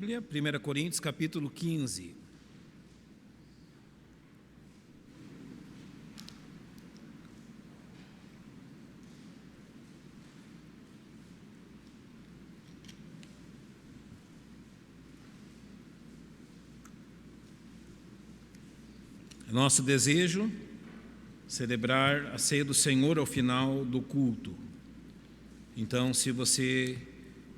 Bíblia, 1 Coríntios, capítulo 15. É nosso desejo celebrar a ceia do Senhor ao final do culto. Então, se você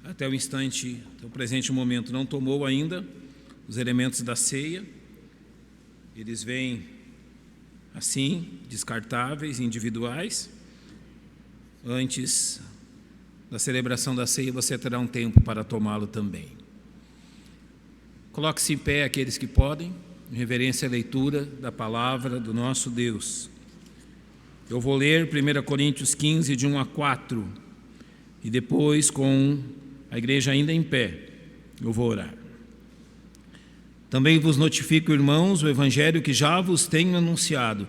até o instante, até o presente momento, não tomou ainda os elementos da ceia, eles vêm assim, descartáveis, individuais. Antes da celebração da ceia, você terá um tempo para tomá-lo também. Coloque-se em pé aqueles que podem, em reverência à leitura da palavra do nosso Deus. Eu vou ler 1 Coríntios 15, de 1 a 4, e depois, com a igreja ainda em pé, eu vou orar. Também vos notifico, irmãos, o evangelho que já vos tenho anunciado,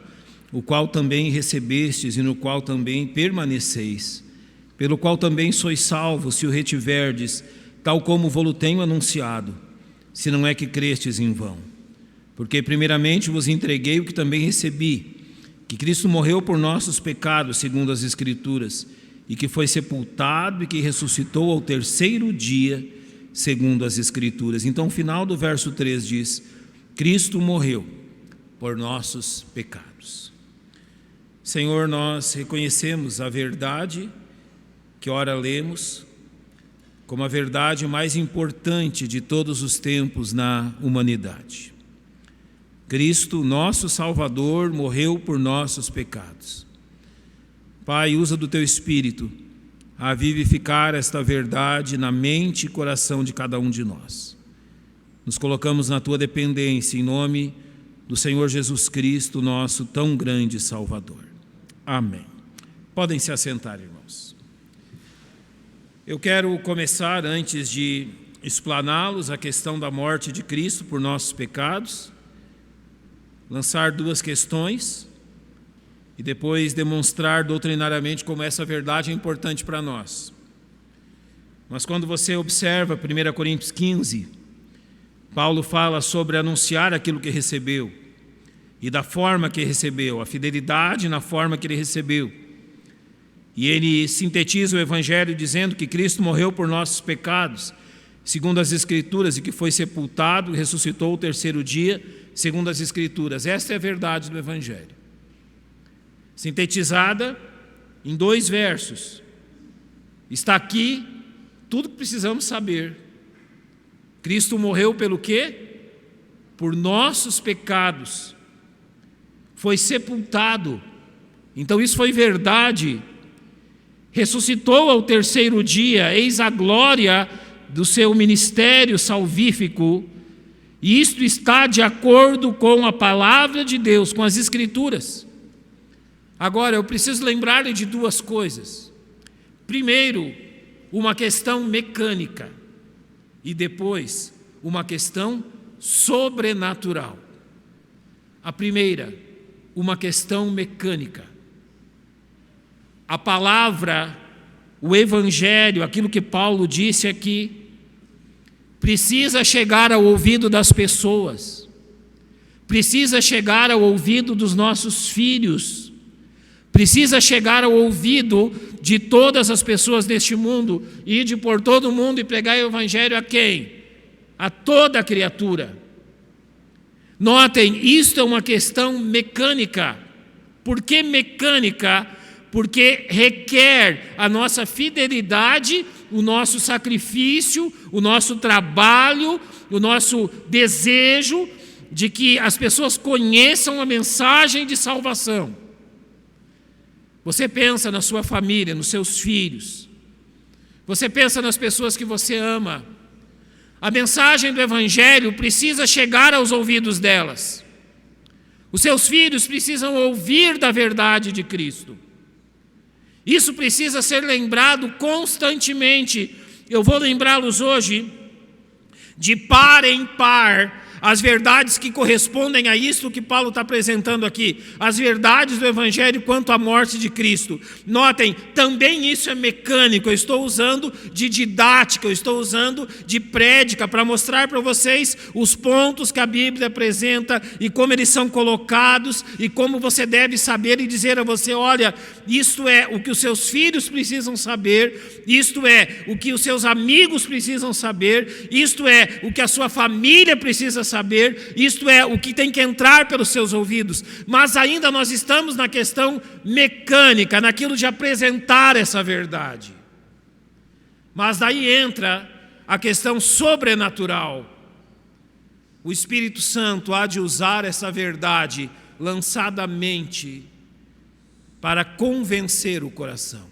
o qual também recebestes e no qual também permaneceis, pelo qual também sois salvos, se o retiverdes, tal como vos tenho anunciado, se não é que crestes em vão. Porque primeiramente vos entreguei o que também recebi, que Cristo morreu por nossos pecados, segundo as Escrituras, e que foi sepultado e que ressuscitou ao terceiro dia, segundo as Escrituras. Então, o final do verso 3 diz: Cristo morreu por nossos pecados. Senhor, nós reconhecemos a verdade que ora lemos como a verdade mais importante de todos os tempos na humanidade. Cristo, nosso Salvador, morreu por nossos pecados. Pai, usa do Teu Espírito a vivificar esta verdade na mente e coração de cada um de nós. Nos colocamos na Tua dependência, em nome do Senhor Jesus Cristo, nosso tão grande Salvador. Amém. Podem se assentar, irmãos. Eu quero começar, antes de explaná-los a questão da morte de Cristo por nossos pecados, lançar duas questões e depois demonstrar doutrinariamente como essa verdade é importante para nós. Mas quando você observa 1 Coríntios 15, Paulo fala sobre anunciar aquilo que recebeu e da forma que recebeu, a fidelidade na forma que ele recebeu. E ele sintetiza o Evangelho dizendo que Cristo morreu por nossos pecados, segundo as Escrituras, e que foi sepultado e ressuscitou o terceiro dia, segundo as Escrituras. Esta é a verdade do Evangelho, sintetizada em 2 versos. Está aqui tudo que precisamos saber. Cristo morreu pelo quê? Por nossos pecados. Foi sepultado. Então isso foi verdade. Ressuscitou ao terceiro dia, eis a glória do seu ministério salvífico. E isto está de acordo com a palavra de Deus, com as Escrituras. Agora, eu preciso lembrar-lhe de 2 coisas. Primeiro, uma questão mecânica. E depois, uma questão sobrenatural. A primeira, uma questão mecânica. A palavra, o Evangelho, aquilo que Paulo disse aqui, precisa chegar ao ouvido das pessoas. Precisa chegar ao ouvido dos nossos filhos. Precisa chegar ao ouvido de todas as pessoas deste mundo, ide por todo o mundo e pregai o Evangelho a quem? A toda criatura. Notem, isto é uma questão mecânica. Por que mecânica? Porque requer a nossa fidelidade, o nosso sacrifício, o nosso trabalho, o nosso desejo de que as pessoas conheçam a mensagem de salvação. Você pensa na sua família, nos seus filhos. Você pensa nas pessoas que você ama. A mensagem do Evangelho precisa chegar aos ouvidos delas. Os seus filhos precisam ouvir da verdade de Cristo. Isso precisa ser lembrado constantemente. Eu vou lembrá-los hoje, de par em par, as verdades que correspondem a isso que Paulo está apresentando aqui, as verdades do Evangelho quanto à morte de Cristo. Notem, também isso é mecânico, eu estou usando de didática, eu estou usando de prédica para mostrar para vocês os pontos que a Bíblia apresenta e como eles são colocados e como você deve saber e dizer a você: olha, isto é o que os seus filhos precisam saber, isto é o que os seus amigos precisam saber, isto é o que a sua família precisa saber, isto é o que tem que entrar pelos seus ouvidos. Mas ainda nós estamos na questão mecânica, naquilo de apresentar essa verdade. Mas daí entra a questão sobrenatural. O Espírito Santo há de usar essa verdade lançadamente para convencer o coração.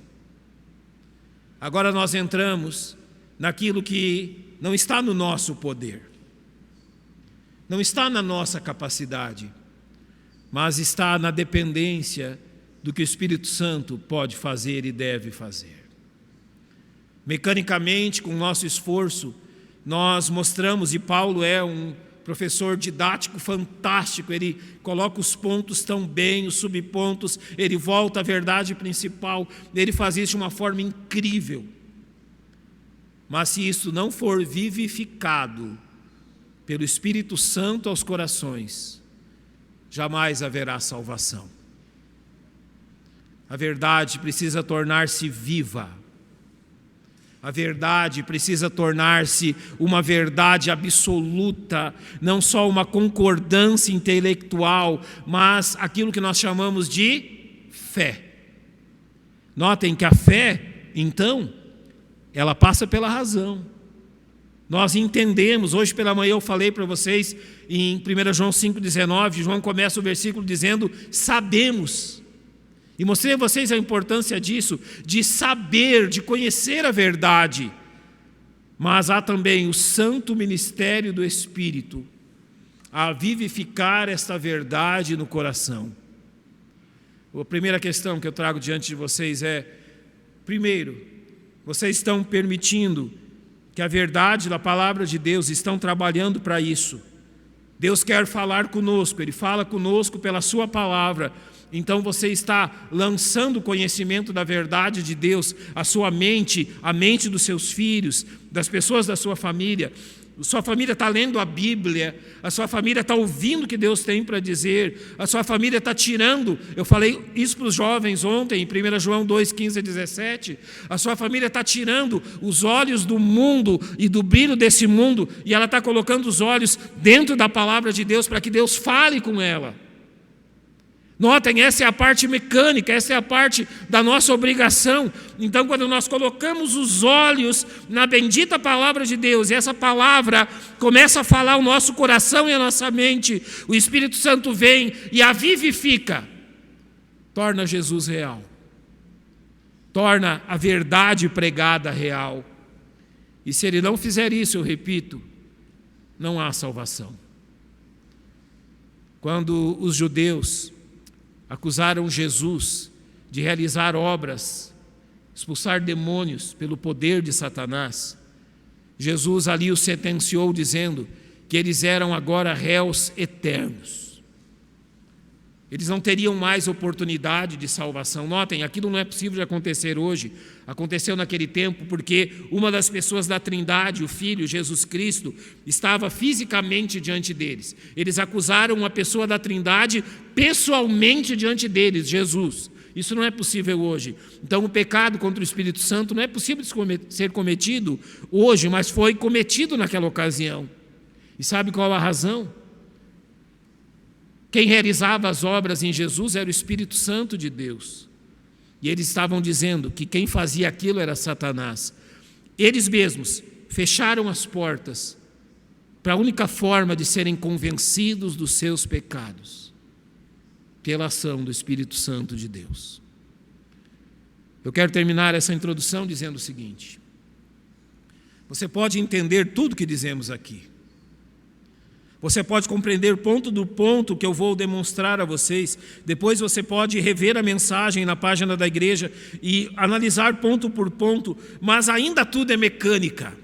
Agora nós entramos naquilo que não está no nosso poder, não está na nossa capacidade, mas está na dependência do que o Espírito Santo pode fazer e deve fazer. Mecanicamente, com o nosso esforço, nós mostramos, e Paulo é um professor didático fantástico, ele coloca os pontos tão bem, os subpontos, ele volta à verdade principal, ele faz isso de uma forma incrível. Mas se isso não for vivificado pelo Espírito Santo aos corações, jamais haverá salvação. A verdade precisa tornar-se viva. A verdade precisa tornar-se uma verdade absoluta, não só uma concordância intelectual, mas aquilo que nós chamamos de fé. Notem que a fé, então, ela passa pela razão. Nós entendemos, hoje pela manhã eu falei para vocês em 1 João 5,19, João começa o versículo dizendo: sabemos. E mostrei a vocês a importância disso, de saber, de conhecer a verdade. Mas há também o santo ministério do Espírito a vivificar esta verdade no coração. A primeira questão que eu trago diante de vocês é: primeiro, vocês estão permitindo que a verdade da palavra de Deus estão trabalhando para isso. Deus quer falar conosco, Ele fala conosco pela sua palavra. Então você está lançando o conhecimento da verdade de Deus à sua mente, à mente dos seus filhos, das pessoas da sua família. A sua família está lendo a Bíblia, a sua família está ouvindo o que Deus tem para dizer, a sua família está tirando, eu falei isso para os jovens ontem, em 1 João 2, 15 a 17, a sua família está tirando os olhos do mundo e do brilho desse mundo, e ela está colocando os olhos dentro da palavra de Deus para que Deus fale com ela. Notem, essa é a parte mecânica, essa é a parte da nossa obrigação. Então, quando nós colocamos os olhos na bendita palavra de Deus, e essa palavra começa a falar o nosso coração e a nossa mente, o Espírito Santo vem e a vivifica, torna Jesus real, torna a verdade pregada real. E se Ele não fizer isso, eu repito, não há salvação. Quando os judeus acusaram Jesus de realizar obras, expulsar demônios pelo poder de Satanás, Jesus ali os sentenciou dizendo que eles eram agora réus eternos. Eles não teriam mais oportunidade de salvação. Notem, aquilo não é possível de acontecer hoje. Aconteceu naquele tempo porque uma das pessoas da Trindade, o Filho, Jesus Cristo, estava fisicamente diante deles. Eles acusaram uma pessoa da Trindade pessoalmente diante deles, Jesus. Isso não é possível hoje. Então o pecado contra o Espírito Santo não é possível de ser cometido hoje, mas foi cometido naquela ocasião. E sabe qual a razão? Quem realizava as obras em Jesus era o Espírito Santo de Deus. E eles estavam dizendo que quem fazia aquilo era Satanás. Eles mesmos fecharam as portas para a única forma de serem convencidos dos seus pecados, pela ação do Espírito Santo de Deus. Eu quero terminar essa introdução dizendo o seguinte: você pode entender tudo que dizemos aqui. Você pode compreender ponto do ponto que eu vou demonstrar a vocês. Depois você pode rever a mensagem na página da igreja e analisar ponto por ponto, mas ainda tudo é mecânica.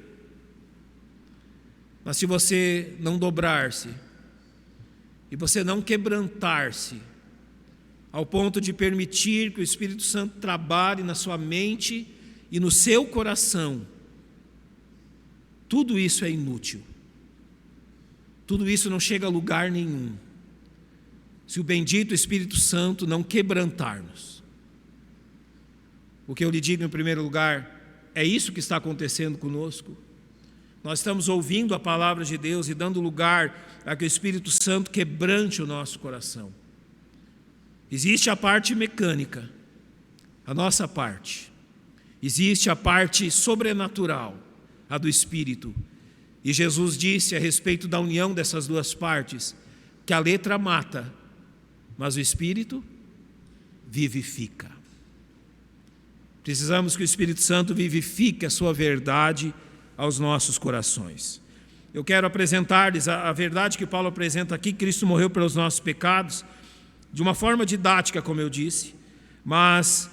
Mas se você não dobrar-se, e você não quebrantar-se, ao ponto de permitir que o Espírito Santo trabalhe na sua mente e no seu coração, tudo isso é inútil. Tudo isso não chega a lugar nenhum, se o bendito Espírito Santo não quebrantar-nos. O que eu lhe digo em primeiro lugar, é isso que está acontecendo conosco. Nós estamos ouvindo a palavra de Deus e dando lugar a que o Espírito Santo quebrante o nosso coração. Existe a parte mecânica, a nossa parte. Existe a parte sobrenatural, a do Espírito. E Jesus disse a respeito da união dessas duas partes, que a letra mata, mas o Espírito vivifica. Precisamos que o Espírito Santo vivifique a sua verdade aos nossos corações. Eu quero apresentar-lhes a verdade que Paulo apresenta aqui. Cristo morreu pelos nossos pecados, de uma forma didática, como eu disse, mas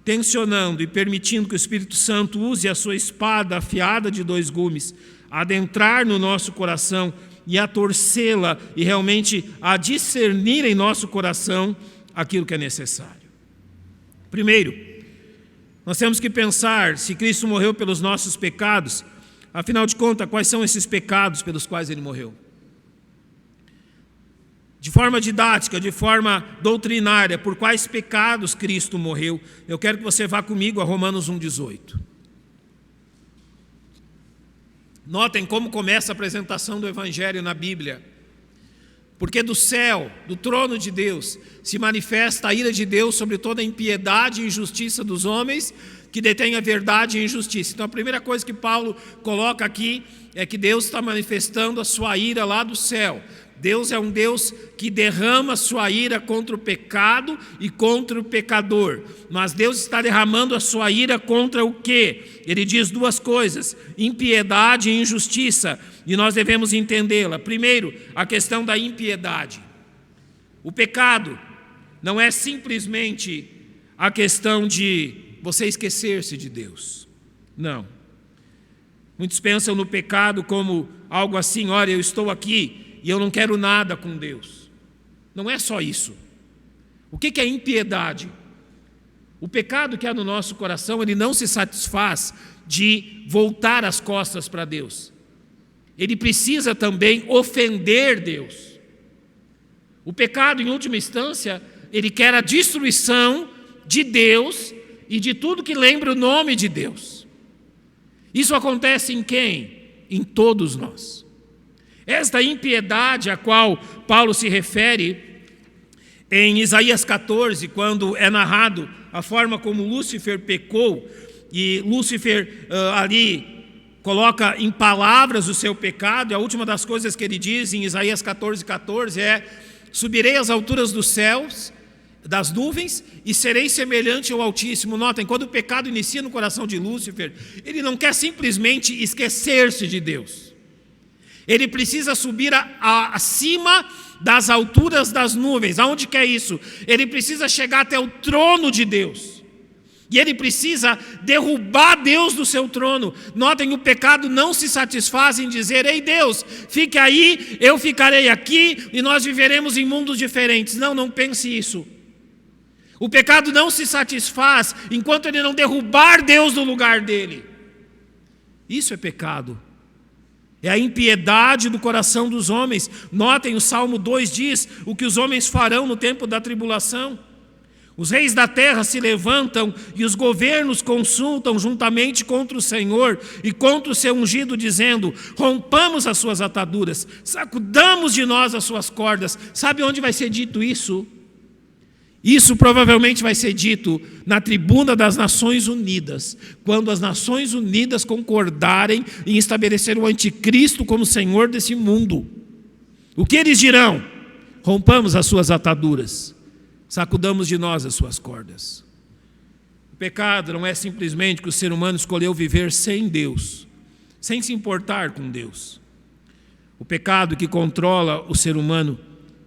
tensionando e permitindo que o Espírito Santo use a sua espada afiada de 2 gumes, a adentrar no nosso coração e a torcê-la e realmente a discernir em nosso coração aquilo que é necessário. Primeiro, nós temos que pensar se Cristo morreu pelos nossos pecados, afinal de contas, quais são esses pecados pelos quais Ele morreu? De forma didática, de forma doutrinária, por quais pecados Cristo morreu? Eu quero que você vá comigo a Romanos 1,18. Notem como começa a apresentação do Evangelho na Bíblia. Porque do céu, do trono de Deus, se manifesta a ira de Deus sobre toda a impiedade e injustiça dos homens que detêm a verdade e a injustiça. Então a primeira coisa que Paulo coloca aqui é que Deus está manifestando a sua ira lá do céu. Deus é um Deus que derrama sua ira contra o pecado e contra o pecador. Mas Deus está derramando a sua ira contra o quê? Ele diz 2 coisas: impiedade e injustiça. E nós devemos entendê-la. Primeiro, a questão da impiedade. O pecado não é simplesmente a questão de você esquecer-se de Deus. Não. Muitos pensam no pecado como algo assim: olha, eu estou aqui e eu não quero nada com Deus. Não é só isso. O que é impiedade? O pecado que há no nosso coração, ele não se satisfaz de voltar as costas para Deus. Ele precisa também ofender Deus. O pecado, em última instância, ele quer a destruição de Deus e de tudo que lembra o nome de Deus. Isso acontece em quem? Em todos nós. Esta impiedade a qual Paulo se refere em Isaías 14, quando é narrado a forma como Lúcifer pecou, e Lúcifer ali coloca em palavras o seu pecado, e a última das coisas que ele diz em Isaías 14:14 é: subirei às alturas dos céus, das nuvens, e serei semelhante ao Altíssimo. Notem, quando o pecado inicia no coração de Lúcifer, ele não quer simplesmente esquecer-se de Deus. Ele precisa subir acima das alturas das nuvens. Aonde que é isso? Ele precisa chegar até o trono de Deus. E ele precisa derrubar Deus do seu trono. Notem, o pecado não se satisfaz em dizer: ei Deus, fique aí, eu ficarei aqui e nós viveremos em mundos diferentes. Não, não pense isso. O pecado não se satisfaz enquanto ele não derrubar Deus do lugar dele. Isso é pecado. É a impiedade do coração dos homens. Notem, o Salmo 2 diz o que os homens farão no tempo da tribulação. Os reis da terra se levantam e os governos consultam juntamente contra o Senhor e contra o seu ungido, dizendo: rompamos as suas ataduras, sacudamos de nós as suas cordas. Sabe onde vai ser dito isso? Isso provavelmente vai ser dito na tribuna das Nações Unidas, quando as Nações Unidas concordarem em estabelecer o anticristo como Senhor desse mundo. O que eles dirão? Rompamos as suas ataduras, sacudamos de nós as suas cordas. O pecado não é simplesmente que o ser humano escolheu viver sem Deus, sem se importar com Deus. O pecado que controla o ser humano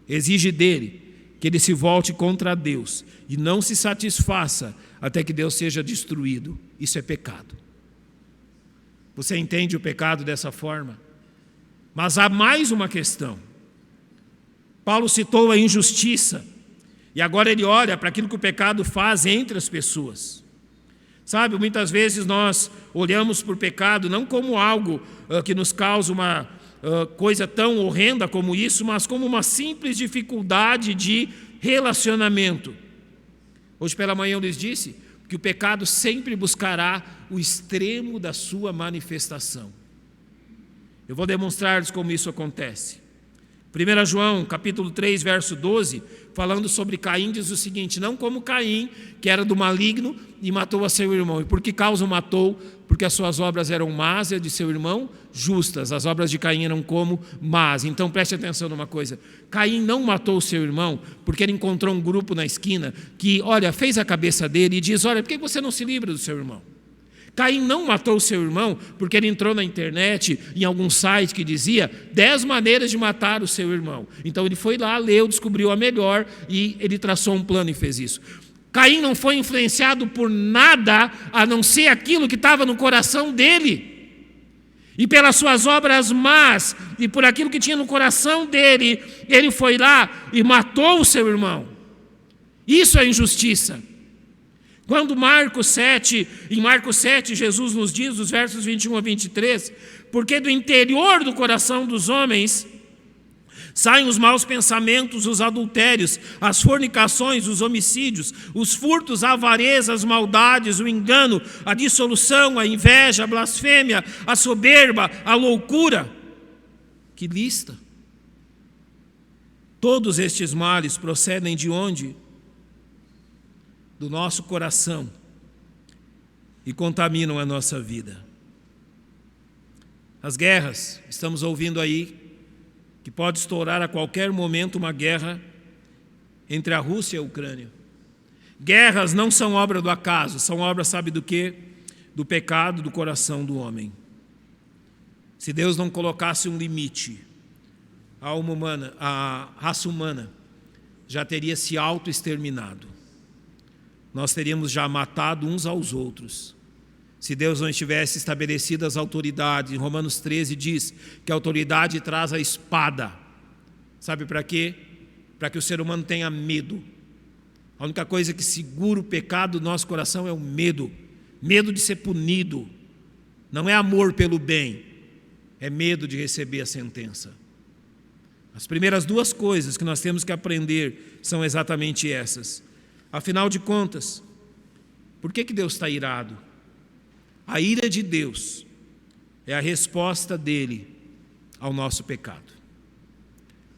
exige dele que ele se volte contra Deus e não se satisfaça até que Deus seja destruído. Isso é pecado. Você entende o pecado dessa forma? Mas há mais uma questão. Paulo citou a injustiça, e agora ele olha para aquilo que o pecado faz entre as pessoas. Sabe, muitas vezes nós olhamos para o pecado não como algo que nos causa uma coisa tão horrenda como isso, mas como uma simples dificuldade de relacionamento. Hoje pela manhã eu lhes disse que o pecado sempre buscará o extremo da sua manifestação. Eu vou demonstrar-lhes como isso acontece. 1 João, capítulo 3, verso 12, falando sobre Caim, diz o seguinte: não como Caim, que era do maligno e matou a seu irmão. E por que causa o matou? Porque as suas obras eram más e as de seu irmão justas. As obras de Caim eram como más. Então preste atenção numa coisa: Caim não matou o seu irmão porque ele encontrou um grupo na esquina que, olha, fez a cabeça dele e diz: olha, por que você não se livra do seu irmão? Caim não matou o seu irmão porque ele entrou na internet, em algum site que dizia 10 maneiras de matar o seu irmão. Então ele foi lá, leu, descobriu a melhor e ele traçou um plano e fez isso. Caim não foi influenciado por nada a não ser aquilo que estava no coração dele. E pelas suas obras más e por aquilo que tinha no coração dele, ele foi lá e matou o seu irmão. Isso é injustiça. Quando em Marcos 7, Jesus nos diz, dos versos 21 a 23, porque do interior do coração dos homens saem os maus pensamentos, os adultérios, as fornicações, os homicídios, os furtos, a avareza, as maldades, o engano, a dissolução, a inveja, a blasfêmia, a soberba, a loucura. Que lista! Todos estes males procedem de onde? Do nosso coração e contaminam a nossa vida. As guerras, estamos ouvindo aí que pode estourar a qualquer momento uma guerra entre a Rússia e a Ucrânia. Guerras não são obra do acaso, são obra, sabe do quê? Do pecado do coração do homem. Se Deus não colocasse um limite, a alma humana, a raça humana já teria se auto-exterminado. Nós teríamos já matado uns aos outros. Se Deus não estivesse estabelecido as autoridades, em Romanos 13 diz que a autoridade traz a espada. Sabe para quê? Para que o ser humano tenha medo. A única coisa que segura o pecado do nosso coração é o medo. Medo de ser punido. Não é amor pelo bem, é medo de receber a sentença. As primeiras duas coisas que nós temos que aprender são exatamente essas. Afinal de contas, por que Deus está irado? A ira de Deus é a resposta dele ao nosso pecado.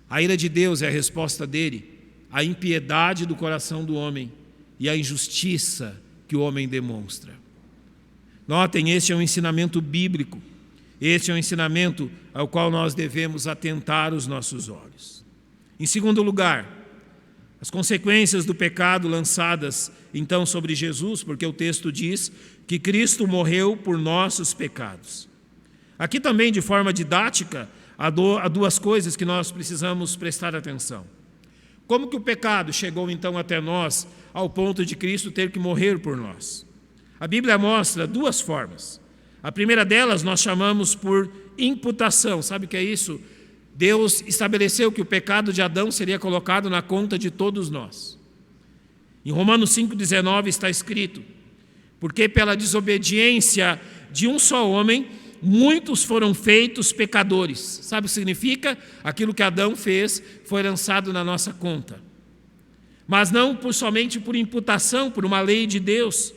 A ira de Deus é a resposta dele à impiedade do coração do homem e à injustiça que o homem demonstra. Notem, este é um ensinamento bíblico. Este é um ensinamento ao qual nós devemos atentar os nossos olhos. Em segundo lugar, as consequências do pecado lançadas então sobre Jesus, porque o texto diz que Cristo morreu por nossos pecados. Aqui também, de forma didática, há duas coisas que nós precisamos prestar atenção. Como que o pecado chegou então até nós ao ponto de Cristo ter que morrer por nós? A Bíblia mostra duas formas. A primeira delas nós chamamos por imputação. Sabe o que é isso? Deus estabeleceu que o pecado de Adão seria colocado na conta de todos nós. Em Romanos 5,19 está escrito: porque pela desobediência de um só homem, muitos foram feitos pecadores. Sabe o que significa? Aquilo que Adão fez foi lançado na nossa conta. Mas não somente por imputação, por uma lei de Deus,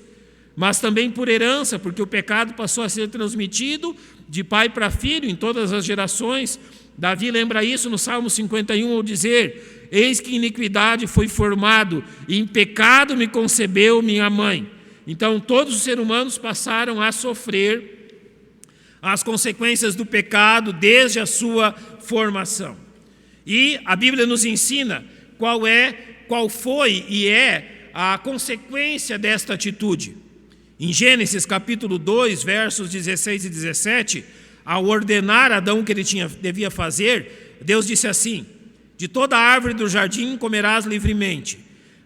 mas também por herança, porque o pecado passou a ser transmitido de pai para filho em todas as gerações. Davi lembra isso no Salmo 51 ao dizer: eis que iniquidade foi formado, e em pecado me concebeu minha mãe. Então todos os seres humanos passaram a sofrer as consequências do pecado desde a sua formação. E a Bíblia nos ensina qual foi e é a consequência desta atitude. Em Gênesis capítulo 2, versos 16 e 17, ao ordenar a Adão o que ele devia fazer, Deus disse assim: de toda árvore do jardim comerás livremente,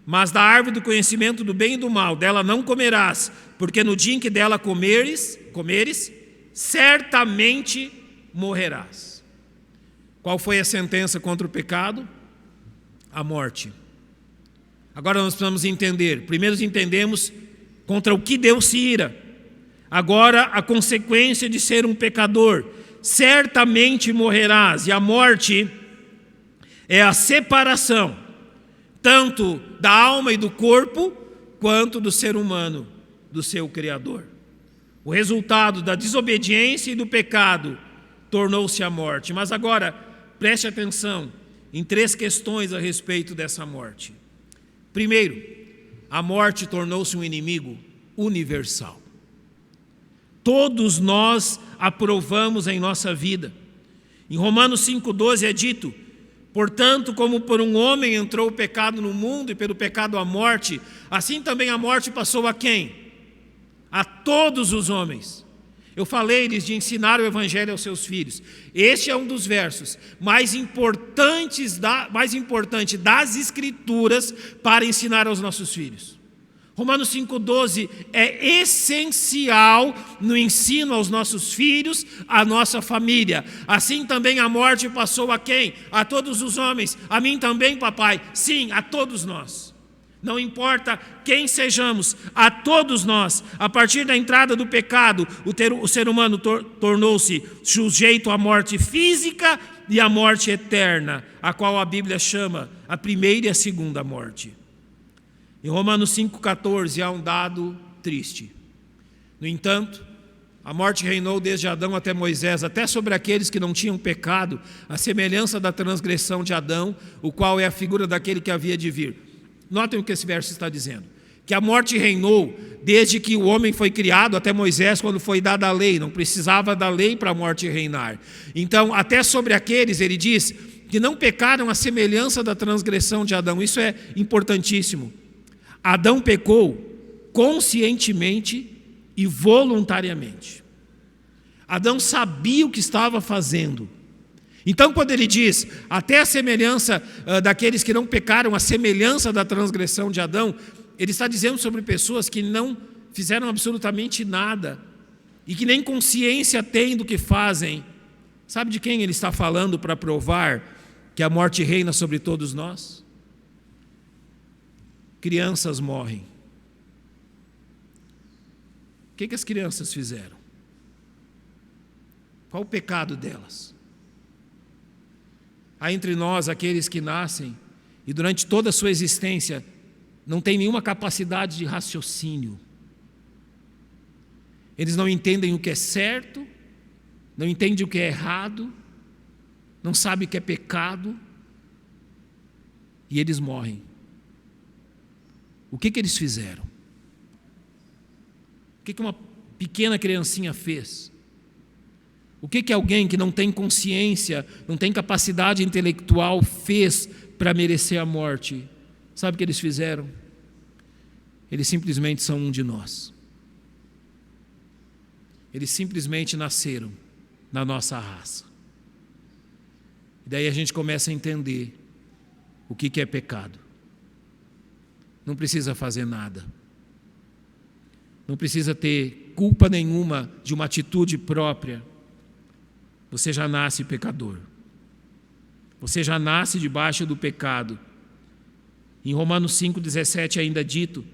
mas da árvore do conhecimento do bem e do mal, dela não comerás, porque no dia em que dela comeres, certamente morrerás. Qual foi a sentença contra o pecado? A morte. Agora nós precisamos entender. Primeiro entendemos contra o que Deus se ira. Agora a consequência de ser um pecador. Certamente morrerás. E a morte é a separação, tanto da alma e do corpo, quanto do ser humano, do seu Criador. O resultado da desobediência e do pecado tornou-se a morte. Mas agora, preste atenção em 3 questões a respeito dessa morte. Primeiro, a morte tornou-se um inimigo universal. Todos nós aprovamos em nossa vida. Em Romanos 5,12 é dito: portanto, como por um homem entrou o pecado no mundo e pelo pecado a morte, assim também a morte passou a quem? A todos os homens. Eu falei-lhes de ensinar o evangelho aos seus filhos. Este é um dos versos mais importante das Escrituras para ensinar aos nossos filhos. Romanos 5,12 é essencial no ensino aos nossos filhos, à nossa família. Assim também a morte passou a quem? A todos os homens. A mim também, papai. Sim, a todos nós. Não importa quem sejamos, a todos nós. A partir da entrada do pecado, o ser humano tornou-se sujeito à morte física e à morte eterna, a qual a Bíblia chama a primeira e a segunda morte. Em Romanos 5,14 há um dado triste. No entanto, a morte reinou desde Adão até Moisés, até sobre aqueles que não tinham pecado, a semelhança da transgressão de Adão, o qual é a figura daquele que havia de vir. Notem o que esse verso está dizendo. Que a morte reinou desde que o homem foi criado até Moisés, quando foi dada a lei. Não precisava da lei para a morte reinar. Então, até sobre aqueles, ele diz que não pecaram a semelhança da transgressão de Adão. Isso é importantíssimo. Adão pecou conscientemente e voluntariamente. Adão sabia o que estava fazendo. Então, quando ele diz, até a semelhança daqueles que não pecaram, a semelhança da transgressão de Adão, ele está dizendo sobre pessoas que não fizeram absolutamente nada e que nem consciência têm do que fazem. Sabe de quem ele está falando para provar que a morte reina sobre todos nós? Crianças morrem. O que as crianças fizeram? Qual o pecado delas? Há entre nós aqueles que nascem e durante toda a sua existência não têm nenhuma capacidade de raciocínio. Eles não entendem o que é certo, não entendem o que é errado, não sabem o que é pecado e eles morrem. O que eles fizeram? O que uma pequena criancinha fez? O que alguém que não tem consciência, não tem capacidade intelectual fez para merecer a morte? Sabe o que eles fizeram? Eles simplesmente são um de nós. Eles simplesmente nasceram na nossa raça. E daí a gente começa a entender o que é pecado. Não precisa fazer nada. Não precisa ter culpa nenhuma de uma atitude própria. Você já nasce pecador. Você já nasce debaixo do pecado. Em Romanos 5,17 ainda é dito: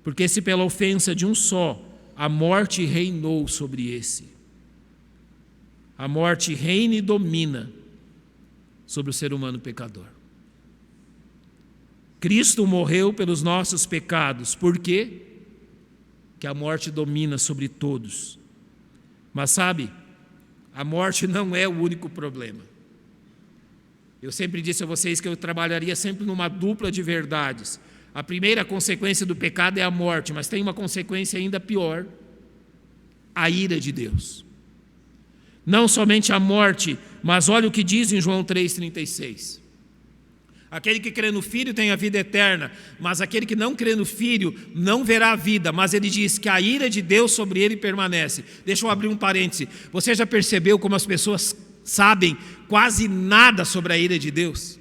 porque se pela ofensa de um só a morte reinou sobre esse, a morte reina e domina sobre o ser humano pecador. Cristo morreu pelos nossos pecados. Por quê? Que a morte domina sobre todos. Mas sabe, a morte não é o único problema. Eu sempre disse a vocês que eu trabalharia sempre numa dupla de verdades. A primeira consequência do pecado é a morte, mas tem uma consequência ainda pior: a ira de Deus. Não somente a morte, mas olha o que diz em João 3,36. Aquele que crê no Filho tem a vida eterna, mas aquele que não crê no Filho não verá a vida. Mas ele diz que a ira de Deus sobre ele permanece. Deixa eu abrir um parêntese. Você já percebeu como as pessoas sabem quase nada sobre a ira de Deus?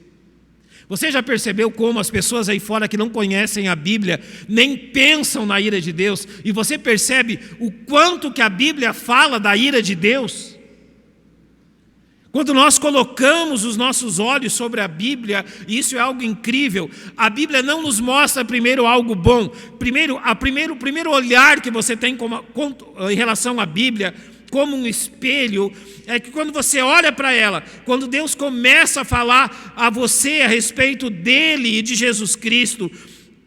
Você já percebeu como as pessoas aí fora que não conhecem a Bíblia nem pensam na ira de Deus? E você percebe o quanto que a Bíblia fala da ira de Deus? Quando nós colocamos os nossos olhos sobre a Bíblia, e isso é algo incrível, a Bíblia não nos mostra primeiro algo bom. O primeiro olhar que você tem em relação à Bíblia, como um espelho, é que quando você olha para ela, quando Deus começa a falar a você a respeito dele e de Jesus Cristo,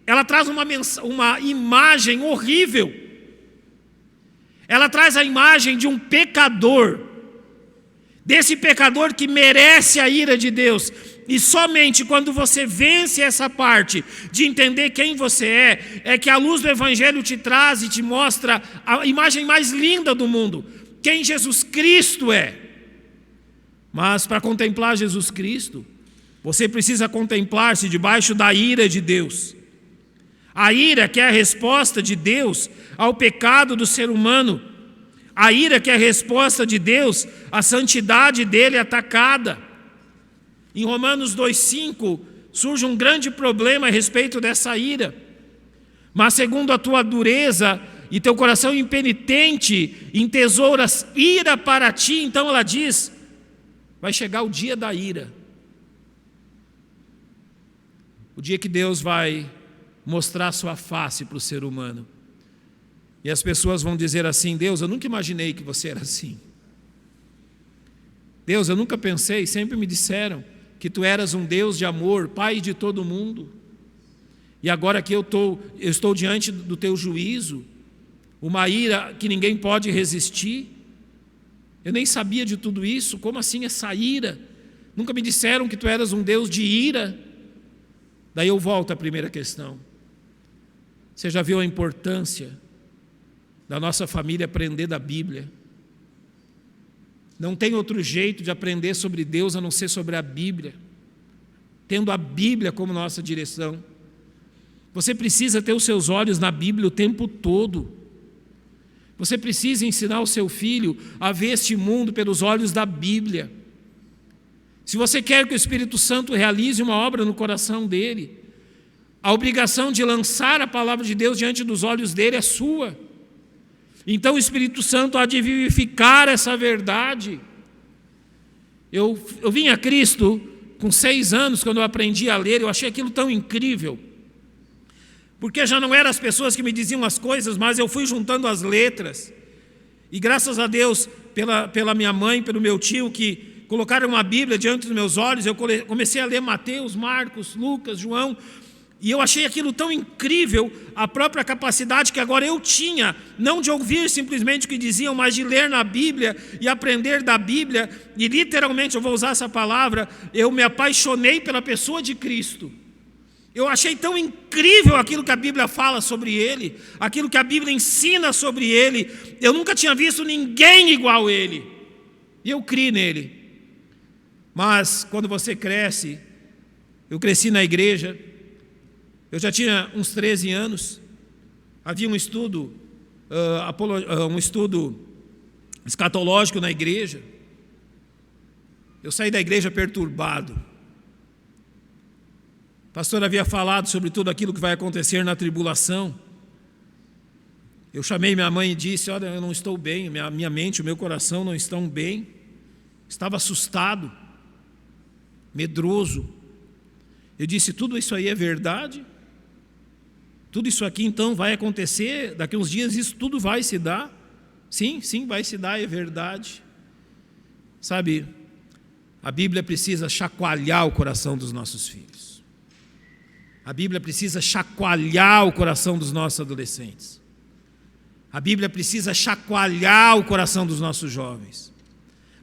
ela traz uma imagem horrível. Ela traz a imagem de um pecador, desse pecador que merece a ira de Deus. E somente quando você vence essa parte de entender quem você é que a luz do Evangelho te traz e te mostra a imagem mais linda do mundo, quem Jesus Cristo é. Mas para contemplar Jesus Cristo, você precisa contemplar-se debaixo da ira de Deus. A ira que é a resposta de Deus ao pecado do ser humano. A ira que é a resposta de Deus à santidade dele atacada. Em Romanos 2,5 surge um grande problema a respeito dessa ira. Mas segundo a tua dureza e teu coração impenitente entesouras ira para ti, então ela diz, vai chegar o dia da ira. O dia que Deus vai mostrar sua face para o ser humano. E as pessoas vão dizer assim, Deus, eu nunca imaginei que você era assim. Deus, eu nunca pensei, sempre me disseram que tu eras um Deus de amor, Pai de todo mundo. E agora que eu estou diante do teu juízo, uma ira que ninguém pode resistir. Eu nem sabia de tudo isso, como assim essa ira? Nunca me disseram que tu eras um Deus de ira. Daí eu volto à primeira questão. Você já viu a importância da nossa família aprender da Bíblia? Não tem outro jeito de aprender sobre Deus a não ser sobre a Bíblia, tendo a Bíblia como nossa direção. Você precisa ter os seus olhos na Bíblia o tempo todo. Você precisa ensinar o seu filho a ver este mundo pelos olhos da Bíblia. Se você quer que o Espírito Santo realize uma obra no coração dele, a obrigação de lançar a palavra de Deus diante dos olhos dele é sua. Então o Espírito Santo há de vivificar essa verdade. Eu vim a Cristo com 6 anos, quando eu aprendi a ler, eu achei aquilo tão incrível. Porque já não eram as pessoas que me diziam as coisas, mas eu fui juntando as letras. E graças a Deus, pela minha mãe, pelo meu tio, que colocaram uma Bíblia diante dos meus olhos, eu comecei a ler Mateus, Marcos, Lucas, João. E eu achei aquilo tão incrível, a própria capacidade que agora eu tinha, não de ouvir simplesmente o que diziam, mas de ler na Bíblia e aprender da Bíblia. E literalmente, eu vou usar essa palavra, eu me apaixonei pela pessoa de Cristo. Eu achei tão incrível aquilo que a Bíblia fala sobre Ele, aquilo que a Bíblia ensina sobre Ele. Eu nunca tinha visto ninguém igual a Ele. E eu criei nele. Mas, quando você cresce, eu cresci na igreja. Eu já tinha uns 13 anos, havia um estudo escatológico na igreja. Eu saí da igreja perturbado. O pastor havia falado sobre tudo aquilo que vai acontecer na tribulação. Eu chamei minha mãe e disse, olha, eu não estou bem, minha mente, o meu coração não estão bem. Estava assustado, medroso. Eu disse, tudo isso aí é verdade? Tudo isso aqui então vai acontecer, daqui a uns dias isso tudo vai se dar? Sim, vai se dar, é verdade. Sabe, a Bíblia precisa chacoalhar o coração dos nossos filhos. A Bíblia precisa chacoalhar o coração dos nossos adolescentes. A Bíblia precisa chacoalhar o coração dos nossos jovens.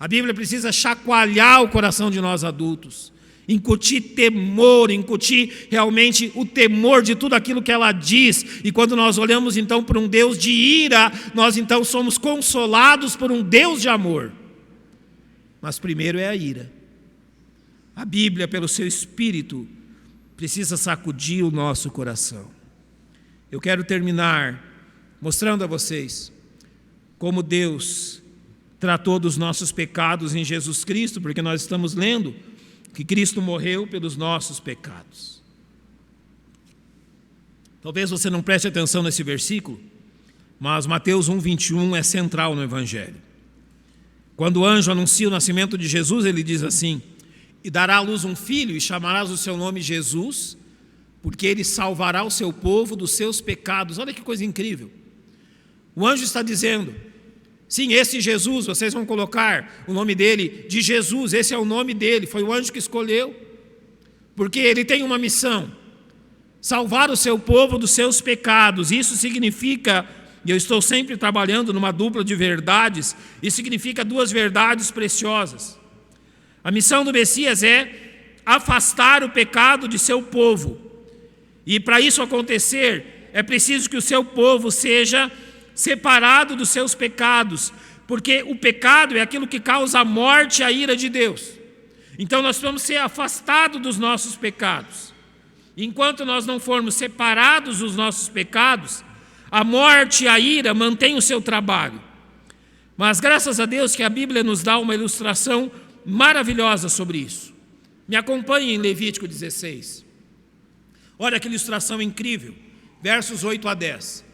A Bíblia precisa chacoalhar o coração de nós adultos. Incutir temor, incutir realmente o temor de tudo aquilo que ela diz. E quando nós olhamos então para um Deus de ira, nós então somos consolados por um Deus de amor. Mas primeiro é a ira. A Bíblia, pelo seu Espírito, precisa sacudir o nosso coração. Eu quero terminar mostrando a vocês como Deus tratou dos nossos pecados em Jesus Cristo, porque nós estamos lendo que Cristo morreu pelos nossos pecados. Talvez você não preste atenção nesse versículo, mas Mateus 1:21 é central no Evangelho. Quando o anjo anuncia o nascimento de Jesus, ele diz assim: e dará à luz um filho, e chamarás o seu nome Jesus, porque ele salvará o seu povo dos seus pecados. Olha que coisa incrível. O anjo está dizendo: sim, esse Jesus, vocês vão colocar o nome dele de Jesus, esse é o nome dele, foi o anjo que escolheu, porque ele tem uma missão: salvar o seu povo dos seus pecados. Isso significa, e eu estou sempre trabalhando numa dupla de verdades, isso significa duas verdades preciosas. A missão do Messias é afastar o pecado de seu povo, e para isso acontecer, é preciso que o seu povo seja separado dos seus pecados, porque o pecado é aquilo que causa a morte e a ira de Deus. Então nós vamos ser afastados dos nossos pecados. Enquanto nós não formos separados dos nossos pecados, a morte e a ira mantêm o seu trabalho. Mas graças a Deus que a Bíblia nos dá uma ilustração maravilhosa sobre isso. Me acompanhe em Levítico 16. Olha que ilustração incrível. Versos 8 a 10.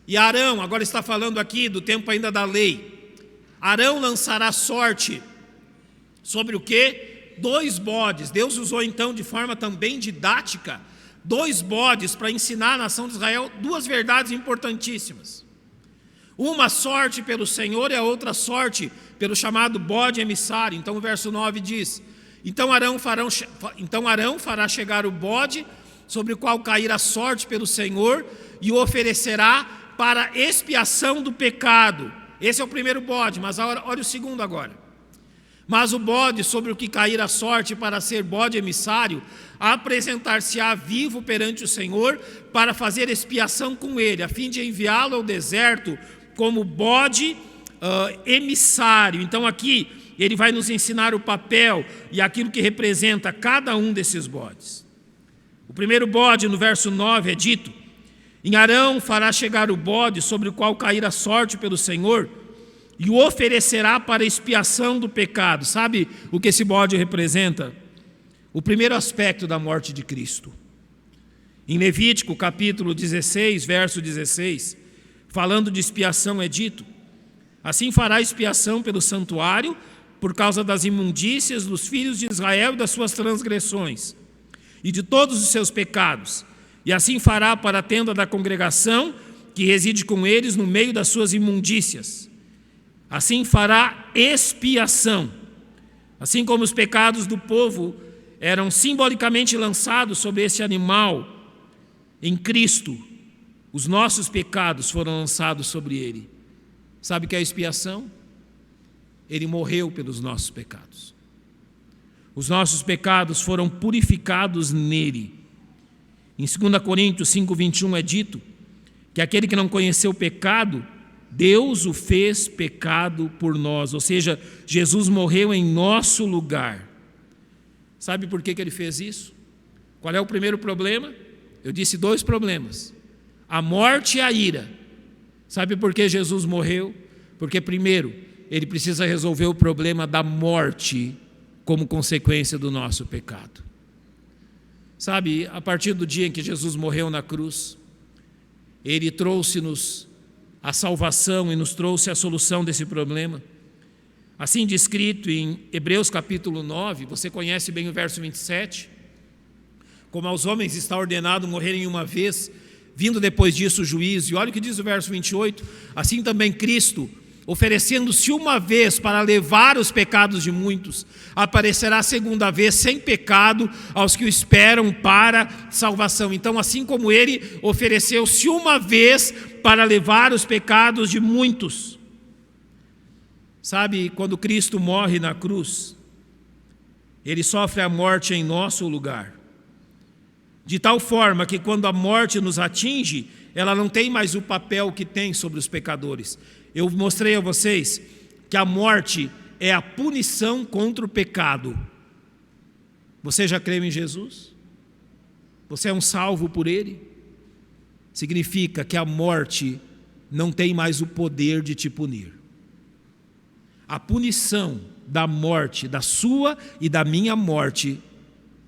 E Arão, agora está falando aqui do tempo ainda da lei. Arão lançará sorte sobre o quê? 2 bodes. Deus usou então de forma também didática 2 bodes para ensinar a nação de Israel 2 verdades importantíssimas. Uma sorte pelo Senhor e a outra sorte pelo chamado bode emissário. Então o verso 9 diz: Então Arão fará chegar o bode sobre o qual cair a sorte pelo Senhor e o oferecerá para expiação do pecado. Esse é o primeiro bode, mas olha o segundo agora. Mas o bode sobre o que cair a sorte para ser bode emissário, apresentar-se-á vivo perante o Senhor para fazer expiação com ele, a fim de enviá-lo ao deserto como bode emissário. Então aqui ele vai nos ensinar o papel e aquilo que representa cada um desses bodes. O primeiro bode, no verso 9, é dito: em Arão fará chegar o bode sobre o qual cair a sorte pelo Senhor e o oferecerá para expiação do pecado. Sabe o que esse bode representa? O primeiro aspecto da morte de Cristo. Em Levítico capítulo 16, verso 16, falando de expiação, é dito: assim fará expiação pelo santuário por causa das imundícias dos filhos de Israel e das suas transgressões e de todos os seus pecados, e assim fará para a tenda da congregação que reside com eles no meio das suas imundícias. Assim fará expiação. Assim como os pecados do povo eram simbolicamente lançados sobre esse animal, em Cristo, os nossos pecados foram lançados sobre ele. Sabe o que é a expiação? Ele morreu pelos nossos pecados. Os nossos pecados foram purificados nele. Em 2 Coríntios 5:21 é dito que aquele que não conheceu o pecado, Deus o fez pecado por nós, ou seja, Jesus morreu em nosso lugar. Sabe por que ele fez isso? Qual é o primeiro problema? Eu disse 2 problemas: a morte e a ira. Sabe por que Jesus morreu? Porque primeiro, ele precisa resolver o problema da morte como consequência do nosso pecado. Sabe, a partir do dia em que Jesus morreu na cruz, ele trouxe-nos a salvação e nos trouxe a solução desse problema. Assim descrito em Hebreus capítulo 9, você conhece bem o verso 27, como aos homens está ordenado morrerem uma vez, vindo depois disso o juízo. E olha o que diz o verso 28, assim também Cristo, oferecendo-se uma vez para levar os pecados de muitos, aparecerá segunda vez sem pecado aos que o esperam para salvação. Então, assim como ele ofereceu-se uma vez para levar os pecados de muitos. Sabe, quando Cristo morre na cruz, ele sofre a morte em nosso lugar, de tal forma que quando a morte nos atinge, ela não tem mais o papel que tem sobre os pecadores. Eu mostrei a vocês que a morte é a punição contra o pecado. Você já creu em Jesus? Você é um salvo por ele? Significa que a morte não tem mais o poder de te punir. A punição da morte, da sua e da minha morte,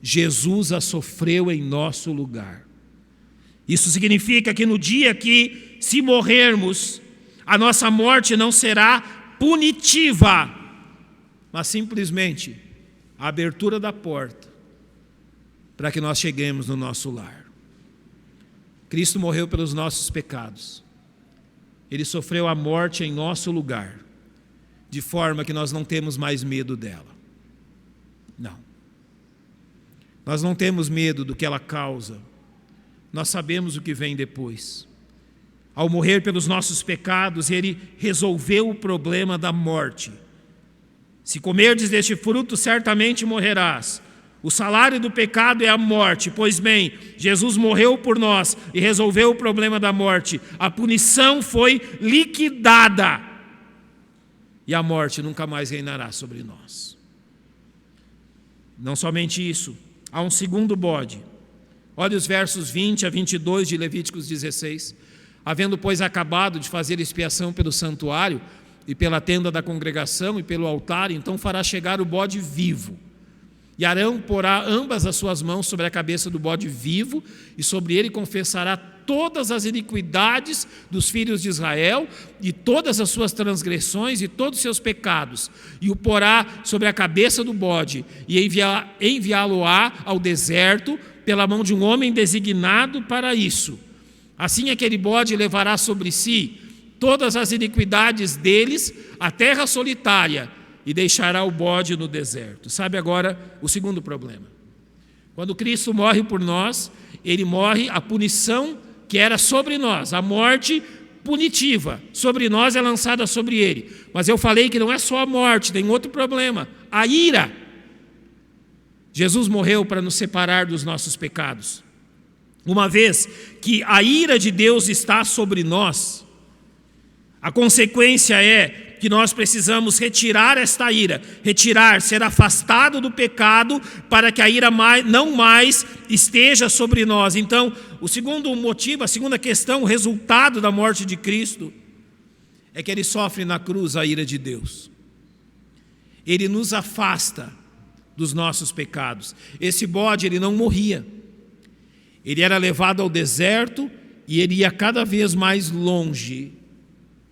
Jesus a sofreu em nosso lugar. Isso significa que no dia que, se morrermos, a nossa morte não será punitiva, mas simplesmente a abertura da porta para que nós cheguemos no nosso lar. Cristo morreu pelos nossos pecados. Ele sofreu a morte em nosso lugar, de forma que nós não temos mais medo dela. Não. Nós não temos medo do que ela causa. Nós sabemos o que vem depois. Ao morrer pelos nossos pecados, Ele resolveu o problema da morte. Se comerdes deste fruto, certamente morrerás. O salário do pecado é a morte. Pois bem, Jesus morreu por nós e resolveu o problema da morte. A punição foi liquidada. E a morte nunca mais reinará sobre nós. Não somente isso, há um segundo bode. Olha os versos 20 a 22 de Levíticos 16. Havendo, pois, acabado de fazer expiação pelo santuário e pela tenda da congregação e pelo altar, então fará chegar o bode vivo. E Arão porá ambas as suas mãos sobre a cabeça do bode vivo, e sobre ele confessará todas as iniquidades dos filhos de Israel, e todas as suas transgressões e todos os seus pecados, e o porá sobre a cabeça do bode, e enviá-lo-á ao deserto, pela mão de um homem designado para isso. Assim aquele bode levará sobre si todas as iniquidades deles, a terra solitária, e deixará o bode no deserto. Sabe agora o segundo problema? Quando Cristo morre por nós, Ele morre a punição que era sobre nós, a morte punitiva sobre nós é lançada sobre Ele. Mas eu falei que não é só a morte, tem outro problema, a ira. Jesus morreu para nos separar dos nossos pecados. Uma vez que a ira de Deus está sobre nós, a consequência é que nós precisamos retirar esta ira, ser afastado do pecado, para que a ira não mais esteja sobre nós. Então, o segundo motivo, a segunda questão, o resultado da morte de Cristo, é que Ele sofre na cruz a ira de Deus. Ele nos afasta dos nossos pecados. Esse bode, ele não morria. Ele era levado ao deserto e ele ia cada vez mais longe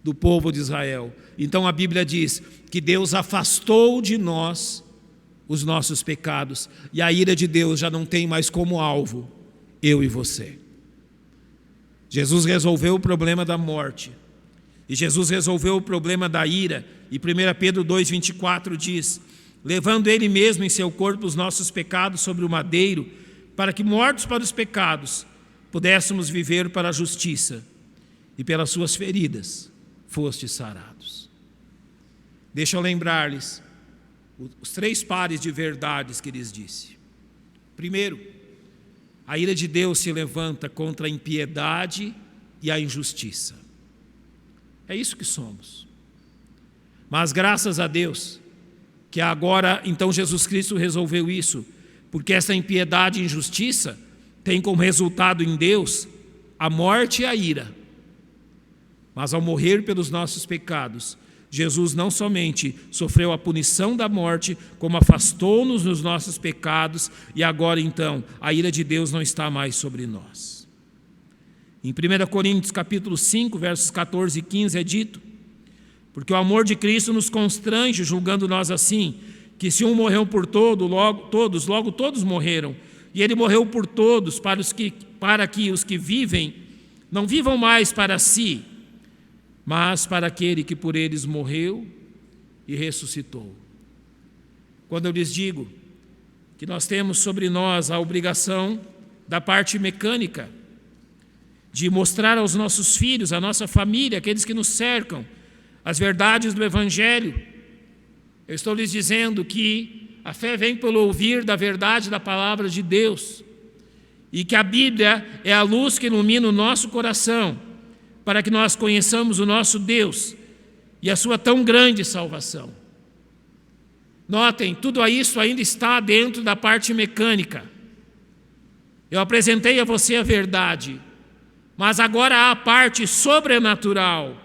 do povo de Israel. Então a Bíblia diz que Deus afastou de nós os nossos pecados, e a ira de Deus já não tem mais como alvo eu e você. Jesus resolveu o problema da morte, e Jesus resolveu o problema da ira, e 1 Pedro 2,24 diz: levando Ele mesmo em seu corpo os nossos pecados sobre o madeiro, para que, mortos para os pecados, pudéssemos viver para a justiça, e pelas suas feridas fostes sarados. Deixa eu lembrar-lhes os 3 pares de verdades que lhes disse. Primeiro, a ira de Deus se levanta contra a impiedade e a injustiça. É isso que somos. Mas graças a Deus, que agora, então, Jesus Cristo resolveu isso, porque essa impiedade e injustiça tem como resultado em Deus a morte e a ira. Mas ao morrer pelos nossos pecados, Jesus não somente sofreu a punição da morte, como afastou-nos dos nossos pecados, e agora então a ira de Deus não está mais sobre nós. Em 1 Coríntios capítulo 5, versos 14 e 15 é dito: porque o amor de Cristo nos constrange, julgando nós assim, que se um morreu por logo todos morreram, e Ele morreu por todos, para que os que vivem não vivam mais para si, mas para aquele que por eles morreu e ressuscitou. Quando eu lhes digo que nós temos sobre nós a obrigação da parte mecânica, de mostrar aos nossos filhos, à nossa família, aqueles que nos cercam, as verdades do Evangelho, eu estou lhes dizendo que a fé vem pelo ouvir da verdade da palavra de Deus, e que a Bíblia é a luz que ilumina o nosso coração, para que nós conheçamos o nosso Deus e a sua tão grande salvação. Notem, tudo isso ainda está dentro da parte mecânica. Eu apresentei a você a verdade, mas agora há a parte sobrenatural.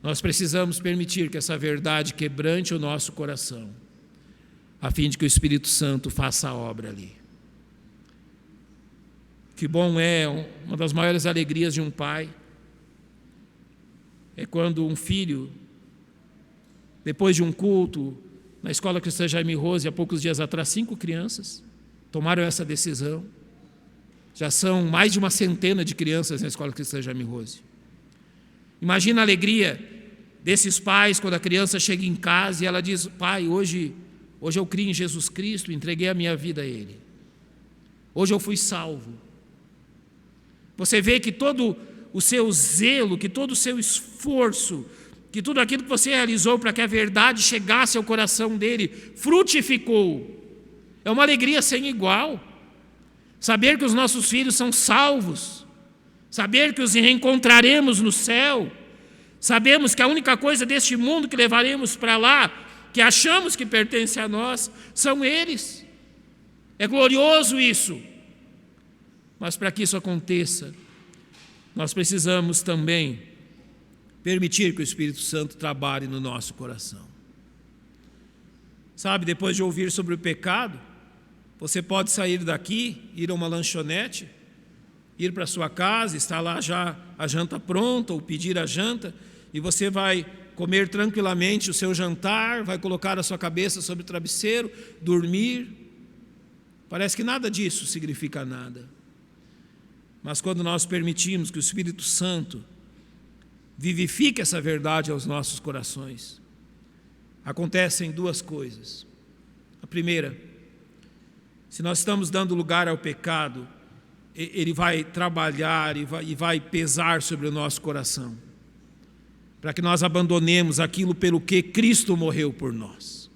Nós precisamos permitir que essa verdade quebrante o nosso coração, a fim de que o Espírito Santo faça a obra ali. Que bom é, uma das maiores alegrias de um pai é quando um filho Depois de um culto, na Escola Cristã Jaime Rose, há poucos dias atrás, 5 crianças tomaram essa decisão. Já são mais de uma centena de crianças na Escola Cristã Jaime Rose. Imagina a alegria desses pais quando a criança chega em casa e ela diz: pai, hoje eu criei em Jesus Cristo, entreguei a minha vida a Ele. Hoje eu fui salvo. Você vê que todo o seu zelo, que todo o seu esforço, que tudo aquilo que você realizou para que a verdade chegasse ao coração dele, frutificou. É uma alegria sem igual. Saber que os nossos filhos são salvos, saber que os reencontraremos no céu, sabemos que a única coisa deste mundo que levaremos para lá, que achamos que pertence a nós, são eles. É glorioso isso. Mas para que isso aconteça, nós precisamos também permitir que o Espírito Santo trabalhe no nosso coração. Sabe, depois de ouvir sobre o pecado, você pode sair daqui, ir a uma lanchonete, ir para a sua casa, está lá já a janta pronta, ou pedir a janta, e você vai comer tranquilamente o seu jantar, vai colocar a sua cabeça sobre o travesseiro, dormir. Parece que nada disso significa nada. Mas quando nós permitimos que o Espírito Santo vivifique essa verdade aos nossos corações, acontecem 2 coisas. A primeira, se nós estamos dando lugar ao pecado, ele vai trabalhar e vai pesar sobre o nosso coração, para que nós abandonemos aquilo pelo que Cristo morreu por nós.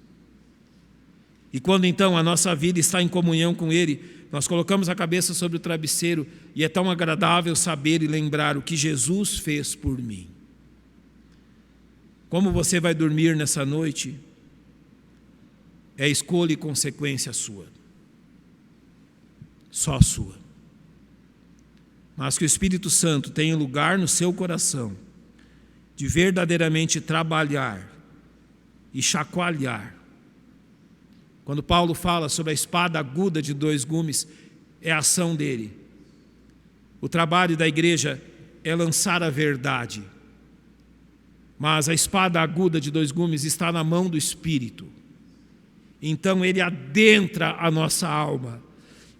E quando então a nossa vida está em comunhão com Ele, nós colocamos a cabeça sobre o travesseiro e é tão agradável saber e lembrar o que Jesus fez por mim. Como você vai dormir nessa noite é escolha e consequência sua. Só sua. Mas que o Espírito Santo tenha lugar no seu coração de verdadeiramente trabalhar e chacoalhar. Quando Paulo fala sobre a espada aguda de 2 gumes, é a ação dele. O trabalho da igreja é lançar a verdade. Mas a espada aguda de 2 gumes está na mão do Espírito. Então ele adentra a nossa alma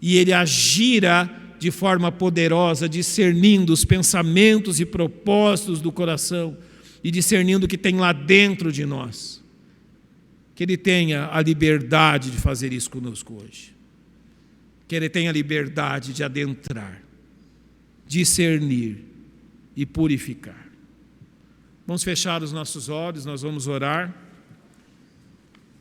e ele agira de forma poderosa, discernindo os pensamentos e propósitos do coração e discernindo o que tem lá dentro de nós. Que Ele tenha a liberdade de fazer isso conosco hoje. Que Ele tenha a liberdade de adentrar, discernir e purificar. Vamos fechar os nossos olhos, nós vamos orar.